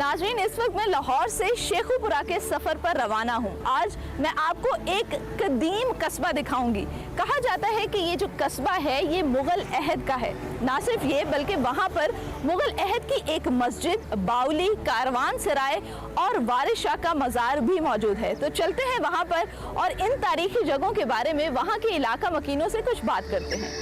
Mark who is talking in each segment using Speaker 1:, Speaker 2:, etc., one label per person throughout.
Speaker 1: नाज़रीन, इस वक्त मैं लाहौर से शेखुपुरा के सफ़र पर रवाना हूँ। आज मैं आपको एक कदीम कस्बा दिखाऊंगी। कहा जाता है कि ये जो कस्बा है ये मुग़ल अहद का है। ना सिर्फ ये बल्कि वहाँ पर मुग़ल अहद की एक मस्जिद, बाउली, कारवान सराय और वारिस शाह का मज़ार भी मौजूद है। तो चलते हैं वहाँ पर और इन तारीखी जगहों के बारे में वहाँ के इलाका मकीनों से कुछ बात करते हैं।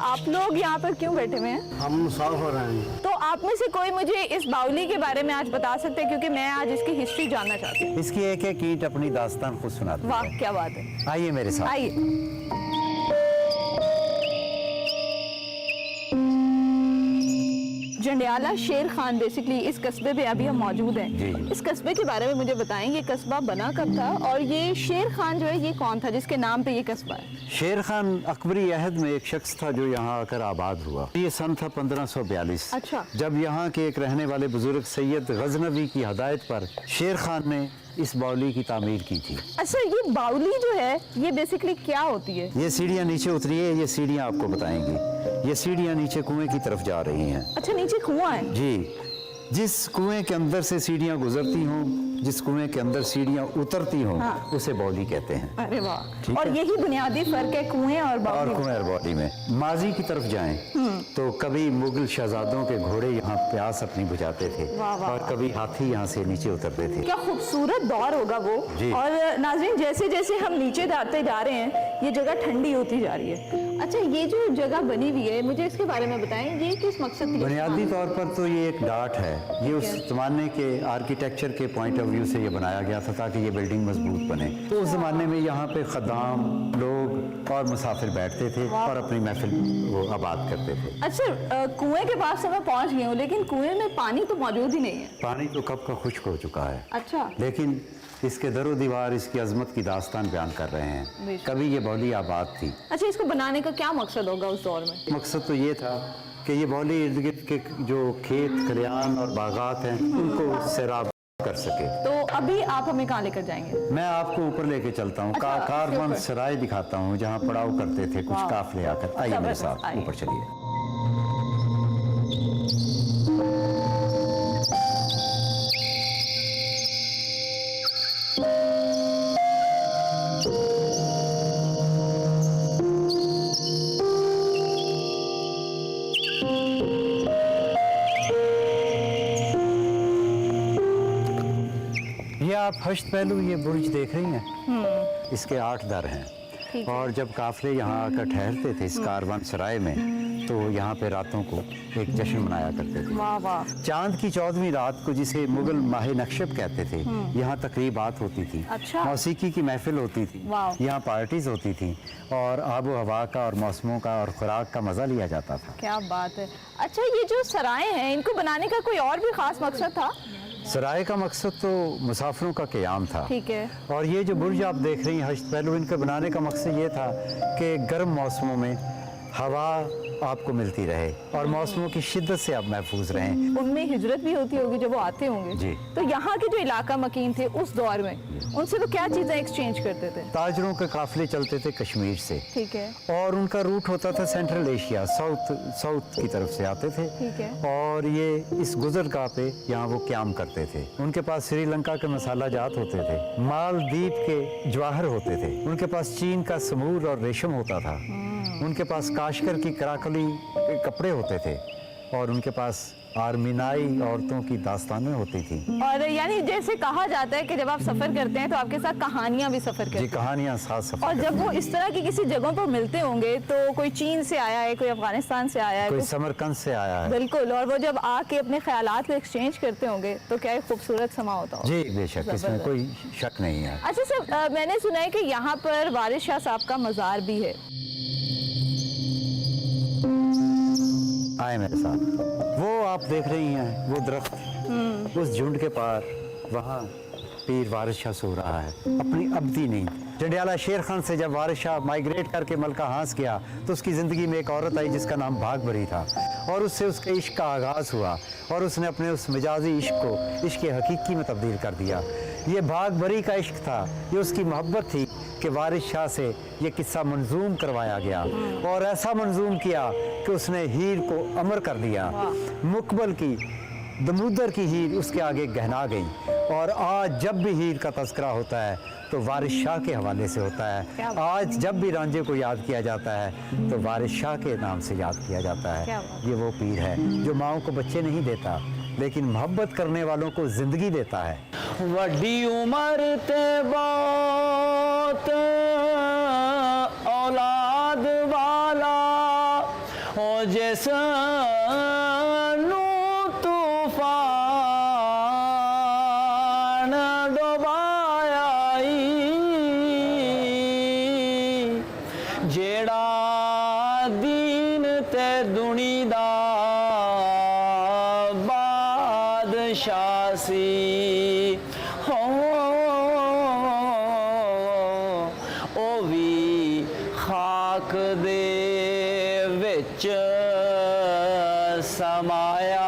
Speaker 1: आप लोग यहाँ पर क्यों बैठे हुए हैं?
Speaker 2: हम मुसाफिर हैं।
Speaker 1: तो आप में से कोई मुझे इस बाउली के बारे में आज बता सकते हैं, क्योंकि मैं आज इसकी हिस्ट्री जानना चाहती हूँ।
Speaker 3: इसकी एक एक ईंट अपनी दास्तान खुद सुनाती है।
Speaker 1: वाह, क्या बात है।
Speaker 3: आइए मेरे साथ।
Speaker 1: आइए। जंडियाला शेर खान बेसिकली इस कस्बे पे अभी हम मौजूद हैं। इस कस्बे के बारे में मुझे बताएं, ये कस्बा बना कब था और ये शेर खान जो है ये कौन था जिसके नाम पे ये कस्बा है?
Speaker 3: शेर खान अकबरी अहद में एक शख्स था जो यहाँ आकर आबाद हुआ। ये सन था 1542।
Speaker 1: अच्छा।
Speaker 3: जब यहाँ के एक रहने वाले बुजुर्ग सैयद गजनवी की हदायत पर शेर खान ने इस बाउली की तामीर की थी।
Speaker 1: अच्छा, ये बाउली जो है ये बेसिकली क्या होती है?
Speaker 3: ये सीढ़ियाँ नीचे उतरिए, ये सीढ़ियाँ आपको बताएंगी। ये सीढ़ियाँ नीचे कुएं की तरफ जा रही हैं।
Speaker 1: अच्छा, नीचे कुआं है?
Speaker 3: जी। जिस कुएं के अंदर से सीढ़ियाँ गुजरती हों, जिस कुएं के अंदर सीढ़ियाँ उतरती हों,
Speaker 1: हाँ।
Speaker 3: उसे बाउली कहते हैं।
Speaker 1: अरे वाह। और यही बुनियादी फर्क है कुएं और बाउली में।
Speaker 3: कुएं और बाउली में। माजी की तरफ जाएं तो कभी मुगल शहजादों के घोड़े यहाँ प्यास अपनी बुझाते थे और कभी हाथी यहाँ से नीचे उतरते थे।
Speaker 1: क्या खूबसूरत दौर होगा वो। और नाज़रीन, जैसे जैसे हम नीचे जाते जा रहे हैं ये जगह ठंडी होती जा रही है। अच्छा, ये जो जगह बनी हुई है मुझे इसके बारे में बताएं, ये किस मकसद की?
Speaker 3: बुनियादी तौर पर तो ये एक डाट है। ये उस ज़माने के आर्किटेक्चर के पॉइंट ऑफ व्यू से ये बनाया गया था ताकि ये बिल्डिंग मजबूत बने। तो उस ज़माने में यहाँ पे खद्दाम लोग और मुसाफिर बैठते थे और अपनी महफिल वो आबाद करते थे।
Speaker 1: अच्छा, कुएं के पास मैं पहुँच गई हूँ, लेकिन कुएं में पानी तो मौजूद ही नहीं है।
Speaker 3: पानी तो कब का खुश्क हो चुका है।
Speaker 1: अच्छा।
Speaker 3: लेकिन इसके दरो दीवार इसकी अजमत की दास्तान बयान कर रहे हैं। कभी ये बाउली आबाद थी।
Speaker 1: अच्छा, इसको बनाने का क्या मकसद होगा उस दौर में?
Speaker 3: मकसद तो ये था कि ये बाउली इर्द गिर्द के जो खेत खलियान और बागात हैं उनको सैराब कर सके।
Speaker 1: तो अभी आप हमें कहाँ लेकर जाएंगे?
Speaker 3: मैं आपको ऊपर लेके चलता हूँ।
Speaker 1: अच्छा,
Speaker 3: कारवान सराय दिखाता हूँ जहाँ पड़ाव करते थे कुछ काफिले आकर। आइए मेरे साथ, ऊपर चलिए। आप हश्त पहलू ये बुर्ज देख रही हैं, इसके 8 दर हैं। और जब काफिले यहाँ आकर ठहरते थे इस कारवान सराय में तो यहाँ पे रातों को एक जश्न मनाया करते थे।
Speaker 1: वाह वाह।
Speaker 3: चांद की 14वीं रात को, जिसे मुगल माह नक्शब कहते थे, यहाँ तकरीबात होती थी।
Speaker 1: अच्छा।
Speaker 3: मौसीकी की महफिल होती थी, यहाँ पार्टीज होती थी और आबो हवा का और मौसमों का और खुराक का मजा लिया जाता था।
Speaker 1: क्या बात है। अच्छा, ये जो सराय हैं इनको बनाने का कोई और भी खास मकसद था?
Speaker 3: सराय का मकसद तो मुसाफिरों का क़याम था।
Speaker 1: ठीक है।
Speaker 3: और ये जो बुर्ज आप देख रही हैं हश्त पहलू, इनके बनाने का मकसद ये था कि गर्म मौसमों में हवा आपको मिलती रहे और मौसमों की शिद्दत से आप महफूज रहें।
Speaker 1: उनमें हिजरत भी होती होगी जब वो आते होंगे।
Speaker 3: जी।
Speaker 1: तो यहाँ के जो इलाका मकीन थे उस दौर में उनसे तो क्या चीज़ें एक्सचेंज करते थे?
Speaker 3: ताजरों के काफिले चलते थे कश्मीर से।
Speaker 1: ठीक है।
Speaker 3: और उनका रूट होता था सेंट्रल एशिया, साउथ की तरफ से आते थे।
Speaker 1: ठीक है।
Speaker 3: और ये इस गुजरगाह पे यहाँ वो क़याम करते थे। उनके पास श्रीलंका के मसाला जात होते थे, मालदीव के जवाहर होते थे, उनके पास चीन का समूर और रेशम होता था, उनके पास काशकर की कराकली कपड़े होते थे और उनके पास आर्मीनाई औरतों की दास्तानें होती थी।
Speaker 1: और यानी जैसे कहा जाता है कि जब आप सफर करते हैं तो आपके साथ कहानियां भी सफर करती हैं।
Speaker 3: जी, कहानियां साथ सफर।
Speaker 1: और जब वो इस तरह की किसी जगहों पर मिलते होंगे तो कोई चीन से आया है, कोई अफगानिस्तान से आया है,
Speaker 3: कोई समरकंद से आया है।
Speaker 1: बिल्कुल। और वो जब आके अपने ख्यालात को एक्सचेंज करते होंगे तो क्या एक खूबसूरत समा होता होगा।
Speaker 3: जी बेशक, इसमें कोई शक नहीं है।
Speaker 1: अच्छा सर, मैंने सुना है कि यहाँ पर वारिस शाह साहब का मज़ार भी है।
Speaker 3: आए मेरे साथ। वो आप देख रही हैं वो दरख्त, उस झुंड के पार वहाँ पीर वारिस शाह सो रहा है अपनी अबदी नींद। जंडियाला शेर खान से जब वारिस शाह माइग्रेट करके मलका हांस गया तो उसकी ज़िंदगी में एक औरत आई जिसका नाम भागभरी था, और उससे उसके इश्क का आगाज़ हुआ और उसने अपने उस मिजाजी इश्क को इश्क हकीकी में तब्दील कर दिया। ये भागभरी का इश्क था, ये उसकी मोहब्बत थी कि वारिस शाह से ये किस्सा मंजूम करवाया गया, और ऐसा मंजूम किया कि उसने हीर को अमर कर दिया। मुकबल की दमूदर की हीर उसके आगे गहना गई, और आज जब भी हीर का तज़किरा होता है तो वारिस शाह के हवाले से होता है। आज जब भी रांझे को याद किया जाता है तो वारिस शाह के नाम से याद किया जाता है। ये वो पीर है जो माओं को बच्चे नहीं देता लेकिन मोहब्बत करने वालों को ज़िंदगी देता है।
Speaker 2: वड्डी उम्र ते बहुत औलाद वाला हो जैसा जेड़ा दीन ते दुनी दा बादशाह सी हो, ओ भी खाक दे विच समाया